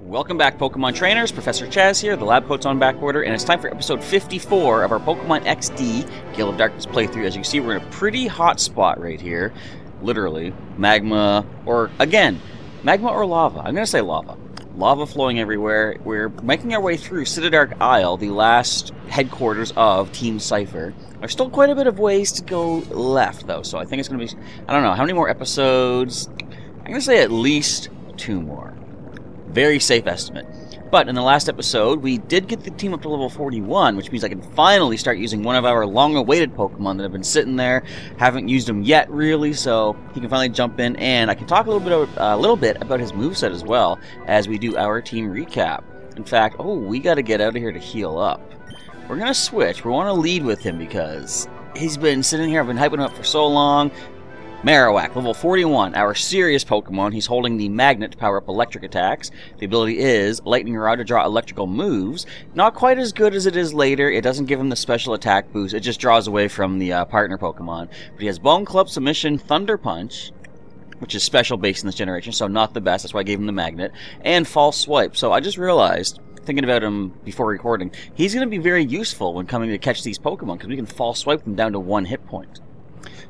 Welcome back, Pokemon Trainers. Professor Chaz here, the lab coat's on back order, and it's time for episode 54 of our Pokemon XD Gale of Darkness playthrough. As you can see, we're in a pretty hot spot right here. Literally. Magma, or again, magma or lava. I'm going to say lava. Lava flowing everywhere. We're making our way through Citydark Isle, the last headquarters of Team Cipher. There's still quite a bit of ways to go left, though, so I think it's going to be, I don't know, how many more episodes? I'm going to say at least 2 more. Very safe estimate. But in the last episode, we did get the team up to level 41, which means I can finally start using one of our long-awaited Pokemon that have been sitting there. Haven't used him yet, really, so he can finally jump in, and I can talk a little bit about his moveset as well as we do our team recap. In fact, we got to get out of here to heal up. We're going to switch. We want to lead with him because he's been sitting here. I've been hyping him up for so long. Marowak, level 41, our serious Pokemon. He's holding the magnet to power up electric attacks. The ability is Lightning Rod to draw electrical moves. Not quite as good as it is later. It doesn't give him the special attack boost. It just draws away from the partner Pokemon. But he has Bone Club, Submission, Thunder Punch, which is special based in this generation, so not the best. That's why I gave him the magnet. And False Swipe. So I just realized, thinking about him before recording, he's going to be very useful when coming to catch these Pokemon because we can False Swipe them down to 1 hit point.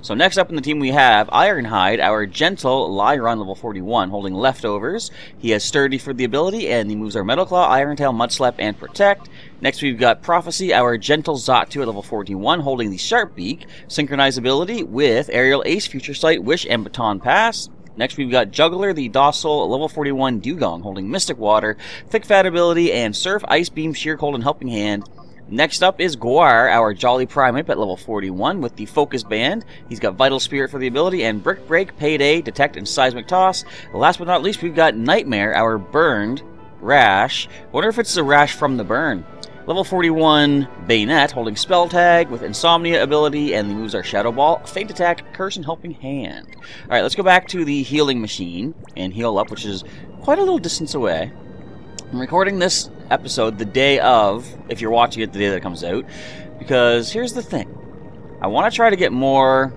So next up in the team we have Ironhide, our gentle Lyron, level 41, holding Leftovers. He has Sturdy for the ability, and the moves are Metal Claw, Iron Tail, Mud Slap, and Protect. Next we've got Prophecy, our gentle Xatu at level 41, holding the Sharp Beak, Synchronized ability with Aerial Ace, Future Sight, Wish, and Baton Pass. Next we've got Juggler, the docile level 41 Dugong, holding Mystic Water, Thick Fat ability, and Surf, Ice Beam, Sheer Cold, and Helping Hand. Next up is Guar, our Jolly Primate at level 41 with the Focus Band. He's got Vital Spirit for the ability, and Brick Break, Payday, Detect, and Seismic Toss. Last but not least, we've got Nightmare, our Burned Rash. Wonder if it's the rash from the burn. Level 41 Bayonet, holding Spell Tag with Insomnia ability, and the moves are Shadow Ball, Faint Attack, Curse, and Helping Hand. Alright, let's go back to the healing machine and heal up, which is quite a little distance away. I'm recording this episode the day of, if you're watching it the day that it comes out, because here's the thing. I want to try to get more,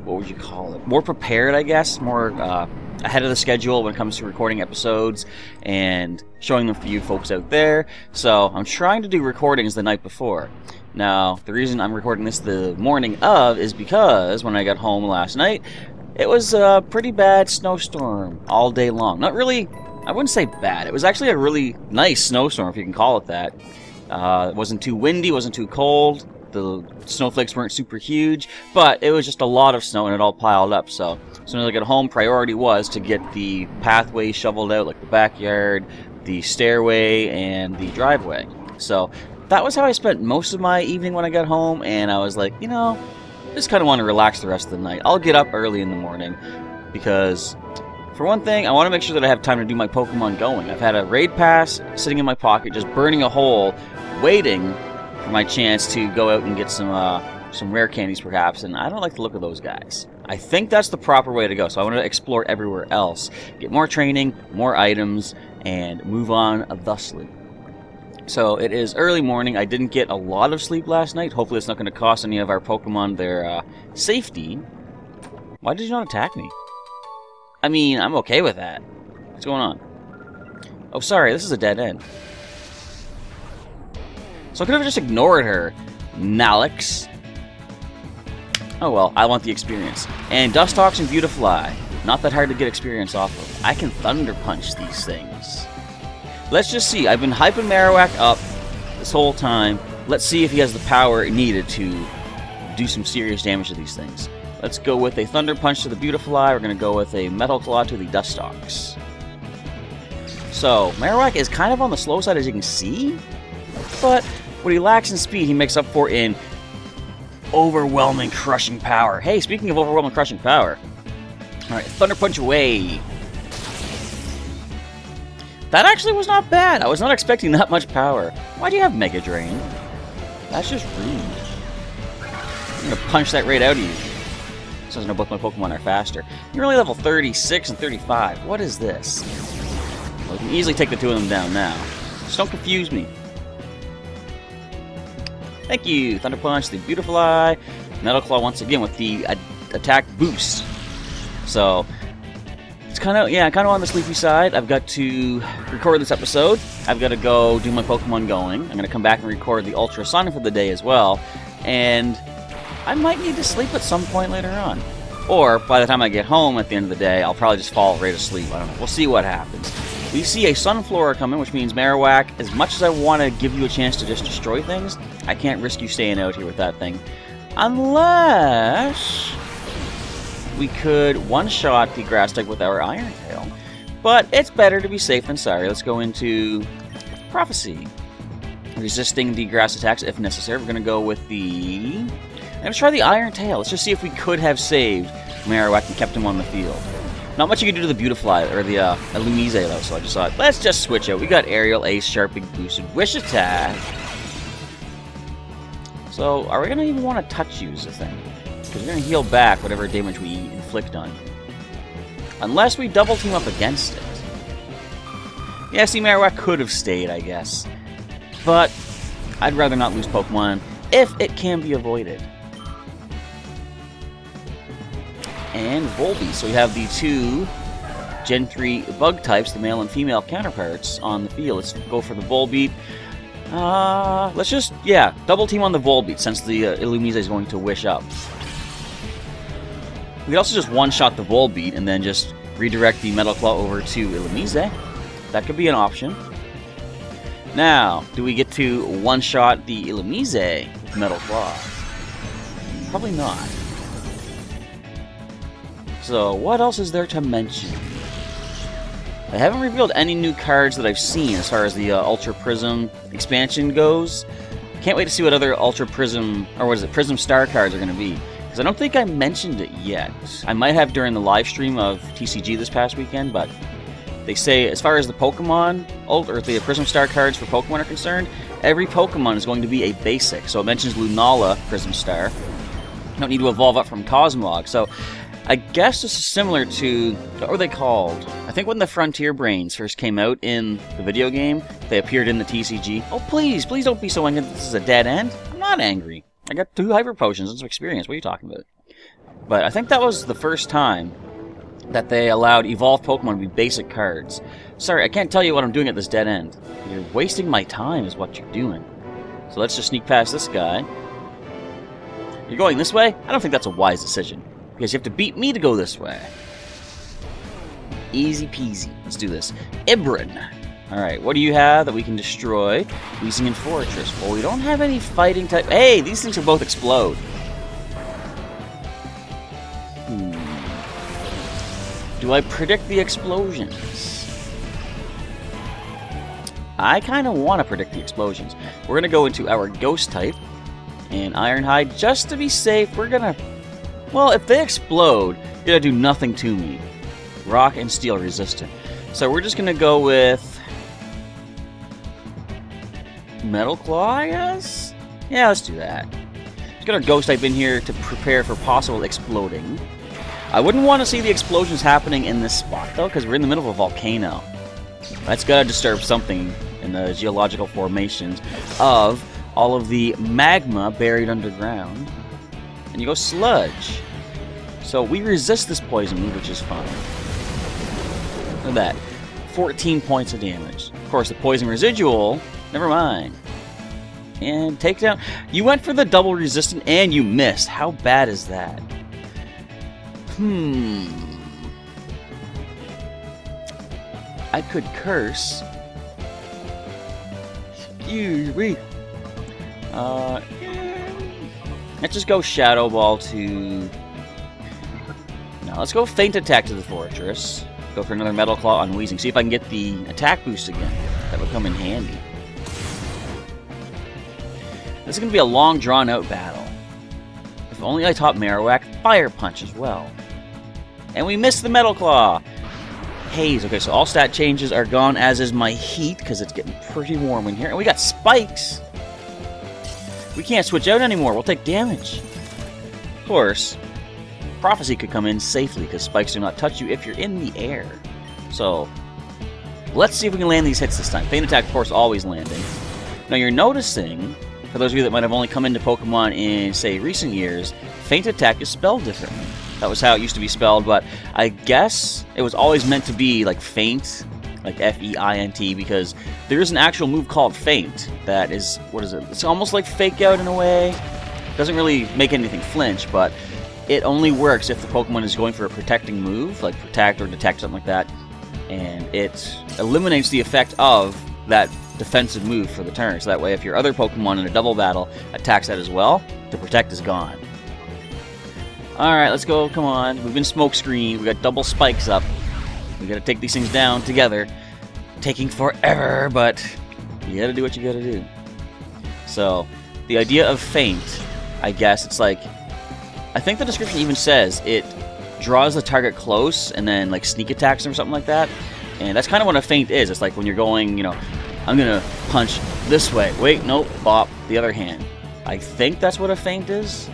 what would you call it, more prepared, I guess, more ahead of the schedule when it comes to recording episodes and showing them for you folks out there. So I'm trying to do recordings the night before. Now, the reason I'm recording this the morning of is because when I got home last night, it was a pretty bad snowstorm all day long. Not really, I wouldn't say bad. It was actually a really nice snowstorm, if you can call it that. It wasn't too windy, wasn't too cold. The snowflakes weren't super huge, but it was just a lot of snow and it all piled up. So as soon as I got home, priority was to get the pathway shoveled out, like the backyard, the stairway, and the driveway. So that was how I spent most of my evening when I got home, and I was like, you know, I just kind of want to relax the rest of the night. I'll get up early in the morning because, for one thing, I want to make sure that I have time to do my Pokemon going. I've had a raid pass sitting in my pocket, just burning a hole, waiting for my chance to go out and get some rare candies, perhaps, and I don't like the look of those guys. I think that's the proper way to go, so I want to explore everywhere else, get more training, more items, and move on thusly. So it is early morning. I didn't get a lot of sleep last night. Hopefully it's not going to cost any of our Pokemon their safety. Why did you not attack me? I mean, I'm okay with that. What's going on? Oh, sorry, this is a dead end. So I could have just ignored her. Nalix. Oh well, I want the experience. And Dustox and Beautifly. Not that hard to get experience off of. I can Thunder Punch these things. Let's just see. I've been hyping Marowak up this whole time. Let's see if he has the power needed to do some serious damage to these things. Let's go with a Thunder Punch to the Beautifly. We're going to go with a Metal Claw to the Dustox. So, Marowak is kind of on the slow side, as you can see. But what he lacks in speed, he makes up for in overwhelming crushing power. Hey, speaking of overwhelming crushing power. Alright, Thunder Punch away. That actually was not bad. I was not expecting that much power. Why do you have Mega Drain? That's just rude. I'm going to punch that right out of you. So I know both my Pokemon are faster. You're only level 36 and 35. What is this? Well, I can easily take the two of them down now. Just don't confuse me. Thank you. Thunder Punch, the Beautifly. Metal Claw once again with the attack boost. So it's kind of on the sleepy side. I've got to record this episode. I've got to go do my Pokemon going. I'm going to come back and record the Ultra Sun for the day as well. And I might need to sleep at some point later on. Or by the time I get home at the end of the day, I'll probably just fall right asleep. I don't know. We'll see what happens. We see a Sunflora coming, which means Marowak, as much as I want to give you a chance to just destroy things, I can't risk you staying out here with that thing. Unless we could one-shot the grass type with our Iron Tail. But it's better to be safe than sorry. Let's go into Prophecy. Resisting the grass attacks if necessary. We're going to go with the... I'm going to try the Iron Tail. Let's just see if we could have saved Marowak and kept him on the field. Not much you can do to the Beautifly, or the Illumise, though, so I just thought, let's just switch out. We got Aerial, Ace, Sharp, Big Boosted, Wish Attack. So, are we going to even want to touch use the thing? Because we're going to heal back whatever damage we inflict on you. Unless we double team up against it. Yeah, see, Marowak could have stayed, I guess. But, I'd rather not lose Pokemon if it can be avoided. And Volbeat. So we have the two Gen 3 bug types, the male and female counterparts, on the field. Let's go for the Volbeat. Let's just, double team on the Volbeat since the Illumise is going to wish up. We could also just one-shot the Volbeat and then just redirect the Metal Claw over to Illumise. That could be an option. Now, do we get to one-shot the Illumise with Metal Claw? Probably not. So, what else is there to mention? I haven't revealed any new cards that I've seen as far as the Ultra Prism expansion goes. Can't wait to see what other Ultra Prism, or what is it, Prism Star cards are going to be. Because I don't think I mentioned it yet. I might have during the live stream of TCG this past weekend, but they say as far as the Pokemon, or the Prism Star cards for Pokemon are concerned, every Pokemon is going to be a basic. So it mentions Lunala Prism Star. You don't need to evolve up from Cosmog. So I guess this is similar to, what were they called? I think when the Frontier Brains first came out in the video game, they appeared in the TCG. Oh, please don't be so angry that this is a dead end. I'm not angry. I got 2 Hyper Potions and some experience. What are you talking about? But I think that was the first time that they allowed evolved Pokemon to be basic cards. Sorry, I can't tell you what I'm doing at this dead end. You're wasting my time is what you're doing. So let's just sneak past this guy. You're going this way? I don't think that's a wise decision. Because you have to beat me to go this way. Easy peasy. Let's do this. Ibrin. Alright, what do you have that we can destroy? Weezing and Fortress. Well, we don't have any fighting type. Hey, these things will both explode. Do I predict the explosions? I kind of want to predict the explosions. We're going to go into our Ghost type and Ironhide just to be safe. We're going to... Well, if they explode, they're going to do nothing to me. Rock and Steel resistant. So we're just going to go with Metal Claw, I guess? Yeah, let's do that. Let's get our Ghost type in here to prepare for possible exploding. I wouldn't want to see the explosions happening in this spot, though, because we're in the middle of a volcano. That's got to disturb something in the geological formations of all of the magma buried underground. And you go Sludge. So we resist this poison move, which is fine. Look at that. 14 points of damage. Of course, the poison residual, never mind. And takedown. You went for the double resistant and you missed. How bad is that? I could curse. Excuse me. Let's just go Shadow Ball to... No, let's go Feint Attack to the Fortress. Go for another Metal Claw on Weezing. See if I can get the attack boost again. That would come in handy. This is going to be a long, drawn-out battle. If only I taught Marowak Fire Punch as well. And we missed the Metal Claw. Haze. Okay, so all stat changes are gone, as is my heat, because it's getting pretty warm in here. And we got spikes. We can't switch out anymore. We'll take damage. Of course, Prophecy could come in safely, because spikes do not touch you if you're in the air. So, let's see if we can land these hits this time. Feint Attack, of course, always landing. Now, you're noticing for those of you that might have only come into Pokemon in, say, recent years, Feint Attack is spelled differently. That was how it used to be spelled, but I guess it was always meant to be like Feint, like F-E-I-N-T, because there is an actual move called Feint that is, what is it? It's almost like Fake Out in a way. Doesn't really make anything flinch, but it only works if the Pokemon is going for a protecting move, like Protect or Detect, something like that, and it eliminates the effect of that defensive move for the turn. So that way, if your other Pokemon in a double battle attacks that as well, the Protect is gone. Alright, let's go. Come on. We've been smokescreened. We got double spikes up. We gotta take these things down together. Taking forever, but you gotta do what you gotta do. So, the idea of Feint, I guess, it's like, I think the description even says it draws the target close and then like sneak attacks them or something like that. And that's kind of what a Feint is. It's like when you're going, you know, I'm gonna punch this way. Wait, nope, bop, the other hand. I think that's what a Feint is.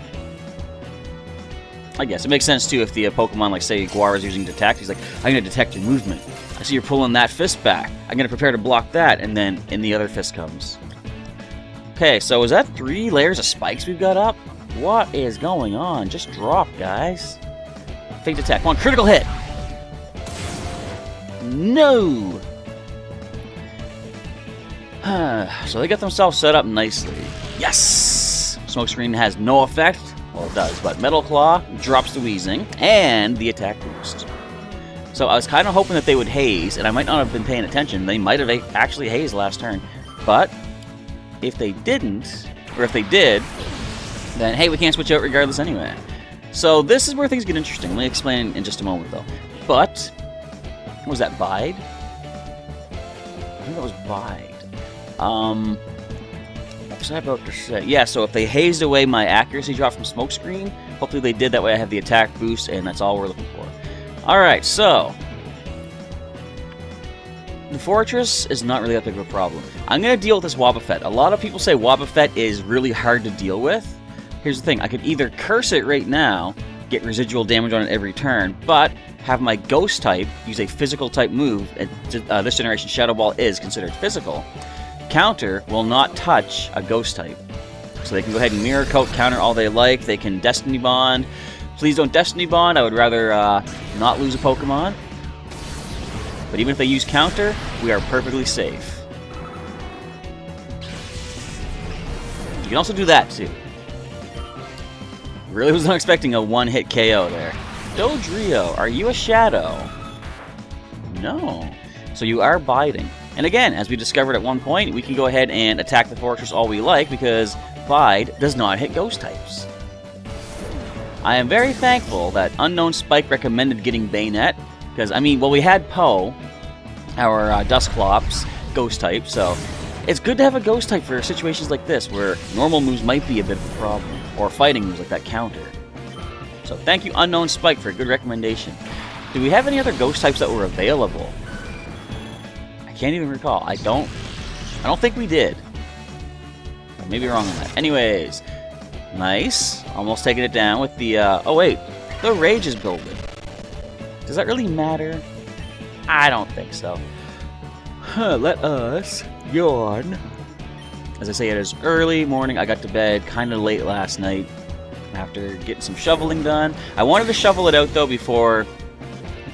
I guess it makes sense too if the Pokemon, like say Guar is using Detect, he's like, I'm gonna detect your movement. I see you're pulling that fist back. I'm gonna prepare to block that, and then in the other fist comes. Okay, so is that 3 layers of spikes we've got up? What is going on? Just drop, guys. Feint Attack. Come on, critical hit! No! So they got themselves set up nicely. Yes! Smokescreen has no effect. Well, it does, but Metal Claw drops the wheezing and the attack boost. So I was kind of hoping that they would haze, and I might not have been paying attention. They might have actually hazed last turn. But if they didn't, or if they did, then hey, we can't switch out regardless anyway. So this is where things get interesting. Let me explain in just a moment, though. But, was that Bide? I think that was Bide. What was I about to say? Yeah, so if they hazed away my accuracy drop from Smokescreen, hopefully they did. That way I have the attack boost, and that's all we're looking for. Alright, so the Fortress is not really that big of a problem. I'm going to deal with this Wobbuffet. A lot of people say Wobbuffet is really hard to deal with. Here's the thing. I could either curse it right now, get residual damage on it every turn, but have my Ghost type use a physical type move. This generation Shadow Ball is considered physical. Counter will not touch a Ghost type. So they can go ahead and Mirror Coat, counter all they like. They can Destiny Bond. Please don't Destiny Bond. I would rather not lose a Pokemon. But even if they use counter, we are perfectly safe. You can also do that too. Really was not expecting a one-hit KO there. Dodrio, are you a Shadow? No. So you are Biding. And again, as we discovered at one point, we can go ahead and attack the Fortress all we like because Bide does not hit Ghost types. I am very thankful that Unknown Spike recommended getting Bayonet, because, I mean, well, we had Poe, our Dusclops, Ghost type, so it's good to have a Ghost type for situations like this, where normal moves might be a bit of a problem, or fighting moves like that counter. So thank you, Unknown Spike, for a good recommendation. Do we have any other Ghost types that were available? I can't even recall. I don't think we did. I may be wrong on that. Anyways, nice. Almost taking it down with the, oh wait, the Rage is building. Does that really matter? I don't think so. Let us yawn. As I say, it is early morning. I got to bed kind of late last night after getting some shoveling done. I wanted to shovel it out though before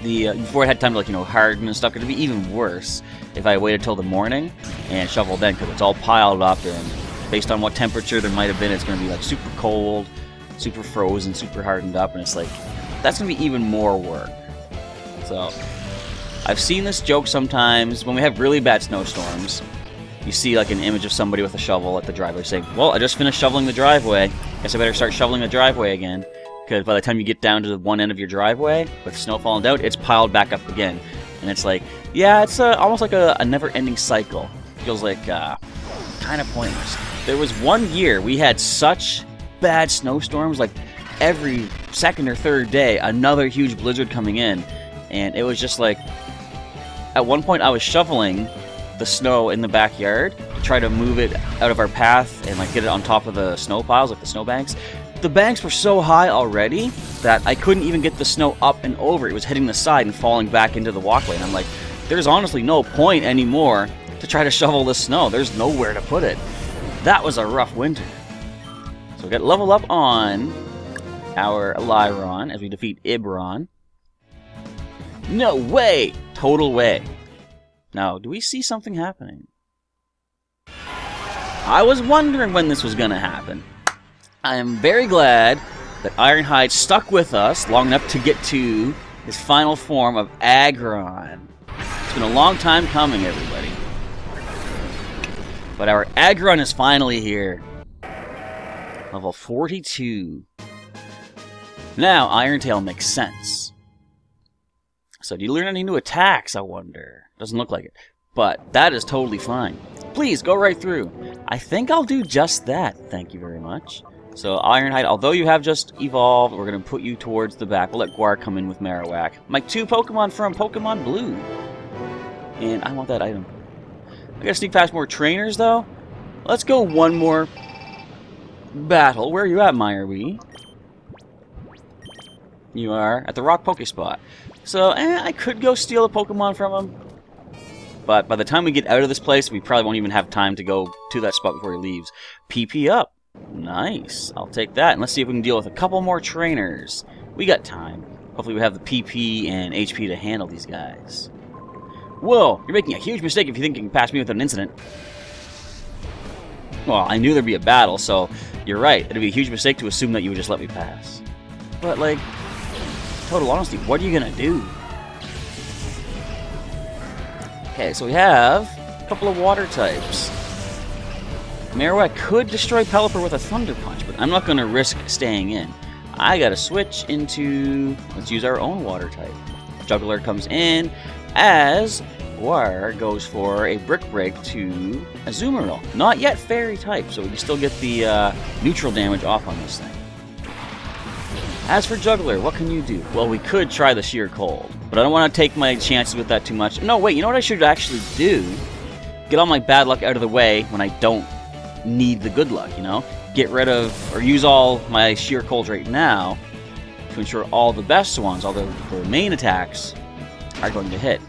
it had time to, like, you know, harden and stuff. It'd be even worse if I waited till the morning and shoveled then, because it's all piled up, and based on what temperature there might have been, it's going to be like super cold, super frozen, super hardened up, and it's like, that's going to be even more work. So I've seen this joke sometimes when we have really bad snowstorms. You see like an image of somebody with a shovel at the driveway saying, well, I just finished shoveling the driveway. Guess I better start shoveling the driveway again. Because by the time you get down to the one end of your driveway, with snow falling down, it's piled back up again. And it's like, yeah, it's almost like a never-ending cycle. Feels like kind of pointless. There was one year we had such bad snowstorms, like every second or third day, another huge blizzard coming in. And it was just like, at one point I was shoveling the snow in the backyard to try to move it out of our path and like get it on top of the snow piles, like the snow banks. The banks were so high already that I couldn't even get the snow up and over. It was hitting the side and falling back into the walkway. And I'm like, there's honestly no point anymore to try to shovel this snow. There's nowhere to put it. That was a rough winter. So we got level up on our Lyron as we defeat Ibron. No way! Total way. Now, do we see something happening? I was wondering when this was gonna happen. I am very glad that Ironhide stuck with us long enough to get to his final form of Aggron. It's been a long time coming, everybody. But our Aggron is finally here. Level 42. Now, Iron Tail makes sense. So, do you learn any new attacks, I wonder? Doesn't look like it. But that is totally fine. Please, go right through. I think I'll do just that. Thank you very much. So, Ironhide, although you have just evolved, we're going to put you towards the back. We'll let Guar come in with Marowak. My 2 Pokemon from Pokemon Blue. And I want that item. I gotta sneak past more trainers, though. Let's go one more battle. Where are you at, Meyerwee? You are at the Rock Pokespot. So, I could go steal a Pokemon from him. But by the time we get out of this place, we probably won't even have time to go to that spot before he leaves. PP up. Nice. I'll take that. And let's see if we can deal with a couple more trainers. We got time. Hopefully we have the PP and HP to handle these guys. Whoa! You're making a huge mistake if you think you can pass me without an incident. Well, I knew there'd be a battle, so you're right. It'd be a huge mistake to assume that you would just let me pass. But, like, total honesty, what are you gonna do? Okay, so we have a couple of water types. Marowak could destroy Pelipper with a Thunder Punch, but I'm not going to risk staying in. I got to switch into... let's use our own water type. Juggler comes in as Guar goes for a Brick Break to Azumarill. Not yet Fairy type, so we can still get the neutral damage off on this thing. As for Juggler, what can you do? Well, we could try the Sheer Cold, but I don't want to take my chances with that too much. No, wait, you know what I should actually do? Get all my bad luck out of the way when I don't need the good luck, you know? Get rid of, or use all my Sheer Cold right now to ensure all the best ones, all the main attacks, are going to hit.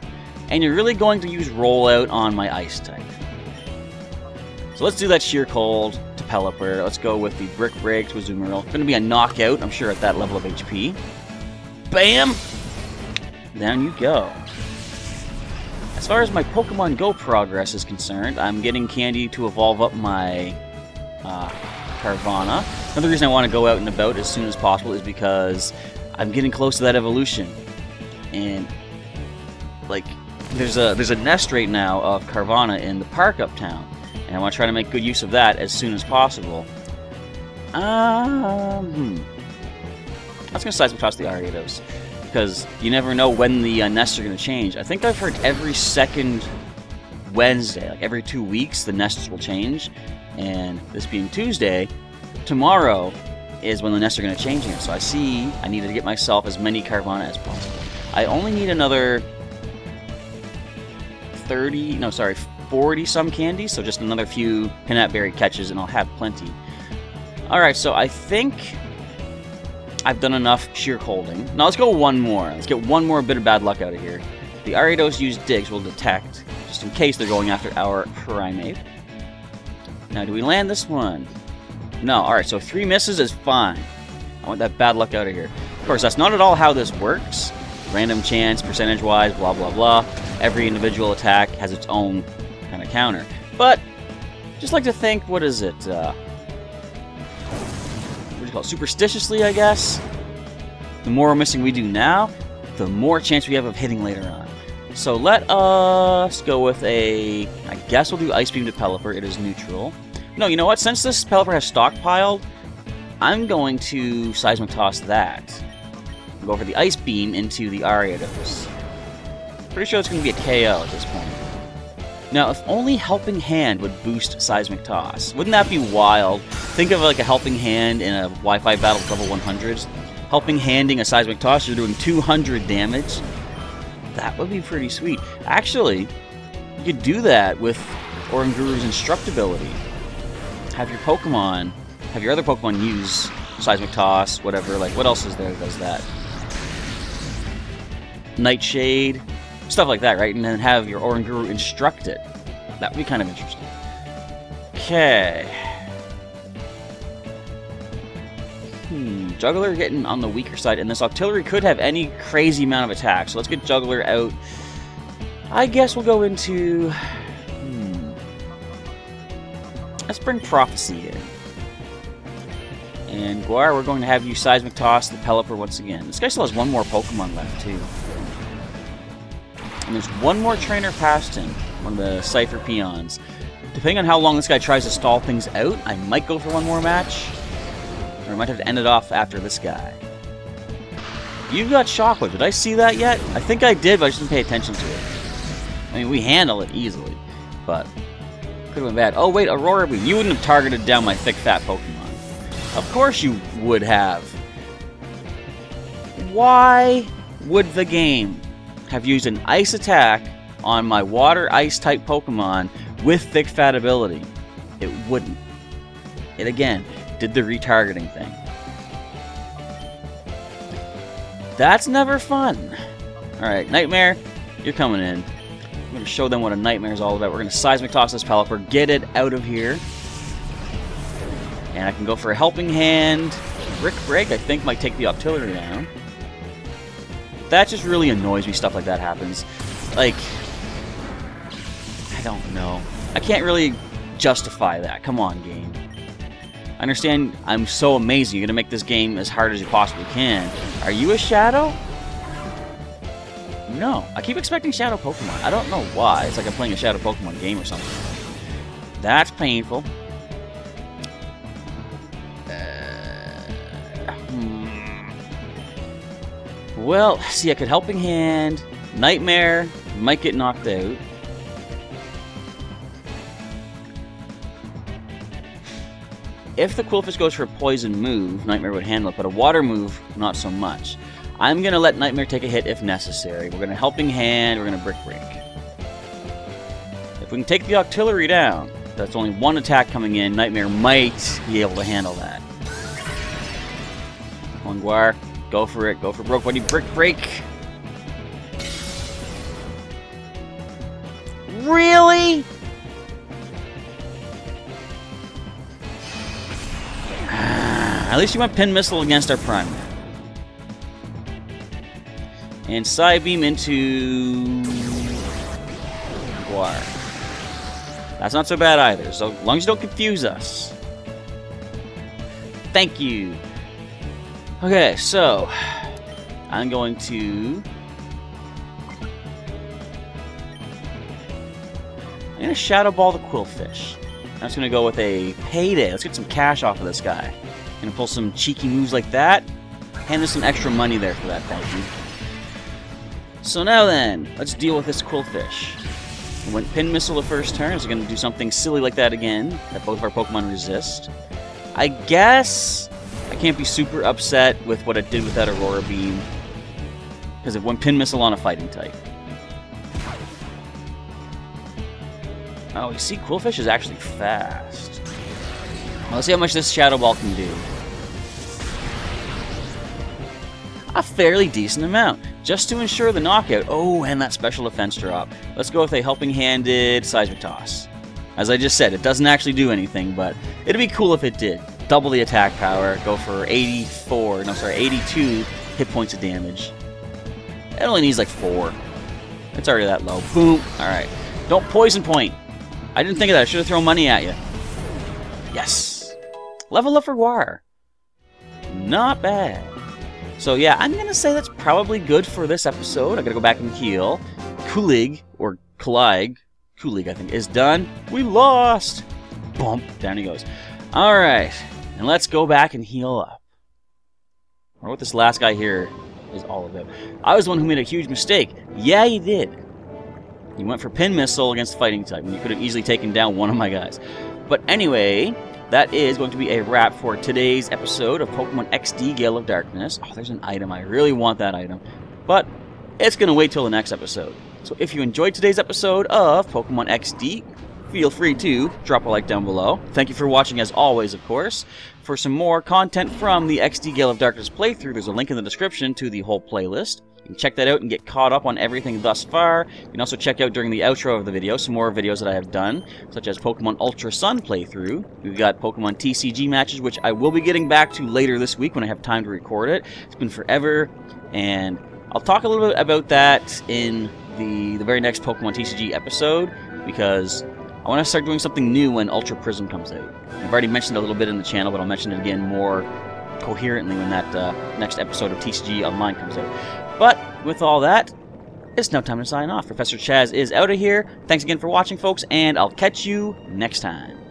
And you're really going to use Rollout on my Ice type. So let's do that Sheer Cold to Pelipper. Let's go with the Brick Break to Azumarill. It's going to be a knockout, I'm sure, at that level of HP. Bam! Down you go. As far as my Pokemon Go progress is concerned, I'm getting candy to evolve up my Carvanha. Another reason I want to go out and about as soon as possible is because I'm getting close to that evolution. And, like, there's a nest right now of Carvanha in the park uptown. And I want to try to make good use of that as soon as possible. Let's go Seismic Toss the Ariados, because you never know when the nests are going to change. I think I've heard every second Wednesday, like every 2 weeks, the nests will change. And this being Tuesday, tomorrow is when the nests are going to change again. So I see I need to get myself as many Carvanha as possible. I only need another 40 some candies, so just another few Peanut Berry catches and I'll have plenty. Alright, so I think I've done enough Sheer Colding. Now let's go one more. Let's get one more bit of bad luck out of here. The Ariados use Digs will detect, just in case they're going after our Primeape. Now, do we land this one? No. Alright, so 3 misses is fine. I want that bad luck out of here. Of course, that's not at all how this works. Random chance, percentage-wise, blah, blah, blah. Every individual attack has its own kind of counter. But, just like to think, what is it? What do you call it? Superstitiously, I guess? The more missing we do now, the more chance we have of hitting later on. So let us go with a... I guess we'll do Ice Beam to Pelipper. It is neutral. No, you know what? Since this Pelipper has stockpiled, I'm going to Seismic Toss that. Go for the Ice Beam into the Ariados. Pretty sure it's going to be a KO at this point. Now, if only Helping Hand would boost Seismic Toss, wouldn't that be wild? Think of like a Helping Hand in a Wi-Fi battle with level 100s. Helping Handing a Seismic Toss, you're doing 200 damage. That would be pretty sweet. Actually, you could do that with Oranguru's Instructability. Have your other Pokemon use Seismic Toss, whatever. Like, what else is there that does that? Nightshade, stuff like that, right? And then have your Oranguru instruct it. That would be kind of interesting. Okay. Juggler getting on the weaker side, and this Octillery could have any crazy amount of attack. So let's get Juggler out. I guess we'll go into... Let's bring Prophecy in. And Guar, we're going to have you Seismic Toss the Pelipper once again. This guy still has one more Pokemon left, too. And there's one more trainer past him, one of the Cipher Peons. Depending on how long this guy tries to stall things out, I might go for one more match. Or I might have to end it off after this guy. You've got Shockwave. Did I see that yet? I think I did, but I just didn't pay attention to it. I mean, we handle it easily, but could have been bad. Oh, wait, Aurora Beam. You wouldn't have targeted down my thick, fat Pokemon. Of course you would have. Why would the game have used an Ice attack on my Water-Ice type Pokemon with thick, fat ability? It wouldn't. It, again, did the retargeting thing. That's never fun. Alright, Nightmare, you're coming in. I'm going to show them what a Nightmare is all about. We're going to Seismic Toss this Pelipper, get it out of here. And I can go for a Helping Hand. Brick Break, I think, might take the Octillery down. That just really annoys me, stuff like that happens. Like, I don't know. I can't really justify that. Come on, game. I understand I'm so amazing. You're going to make this game as hard as you possibly can. Are you a Shadow? No. I keep expecting Shadow Pokemon. I don't know why. It's like I'm playing a Shadow Pokemon game or something. That's painful. Well, see, I could Helping Hand. Nightmare might get knocked out. If the Quillfish goes for a poison move, Nightmare would handle it, but a water move, not so much. I'm going to let Nightmare take a hit if necessary. We're going to Helping Hand, we're going to Brick Break. If we can take the Octillery down, that's only one attack coming in, Nightmare might be able to handle that. Come on, Guar. Go for it. Go for Broke Buddy. Brick Break. Really? At least you went Pin Missile against our Prime. And Psybeam into Guar. That's not so bad either, so long as you don't confuse us. Thank you. Okay, so I'm going to Shadow Ball the Quillfish. I'm just going to go with a Payday. Let's get some cash off of this guy. Gonna pull some cheeky moves like that. Hand us some extra money there for that, thank you. So now then, let's deal with this Quillfish. We went Pin Missile the first turn, so we're gonna do something silly like that again, that both of our Pokemon resist. I guess I can't be super upset with what it did with that Aurora Beam, because it went Pin Missile on a fighting type. Oh, you see, Quillfish is actually fast. Well, let's see how much this Shadow Ball can do. A fairly decent amount, just to ensure the knockout. Oh, and that special defense drop. Let's go with a Helping Handed Seismic Toss. As I just said, it doesn't actually do anything, but it'd be cool if it did. Double the attack power, go for 82 hit points of damage. It only needs like 4. It's already that low. Boom. Alright. Don't Poison Point. I didn't think of that. I should have thrown money at you. Yes. Level up for Guar. Not bad. So yeah, I'm going to say that's probably good for this episode. I got to go back and heal. Kulig, or Kulig, I think, is done. We lost. Bump. Down he goes. Alright. And let's go back and heal up. I wonder what this last guy here is all about. I was the one who made a huge mistake. Yeah, you did. You went for Pin Missile against Fighting type, and you could have easily taken down one of my guys. But anyway, that is going to be a wrap for today's episode of Pokémon XD Gale of Darkness. Oh, there's an item. I really want that item. But it's going to wait till the next episode. So if you enjoyed today's episode of Pokémon XD, feel free to drop a like down below. Thank you for watching as always, of course. For some more content from the XD Gale of Darkness playthrough, there's a link in the description to the whole playlist. You can check that out and get caught up on everything thus far. You can also check out during the outro of the video some more videos that I have done, such as Pokemon Ultra Sun playthrough. We've got Pokemon TCG matches, which I will be getting back to later this week when I have time to record it. It's been forever, and I'll talk a little bit about that in the very next Pokemon TCG episode, because I want to start doing something new when Ultra Prism comes out. I've already mentioned it a little bit in the channel, but I'll mention it again more coherently when that next episode of TCG Online comes out. But with all that, it's now time to sign off. Professor Chaz is out of here. Thanks again for watching, folks, and I'll catch you next time.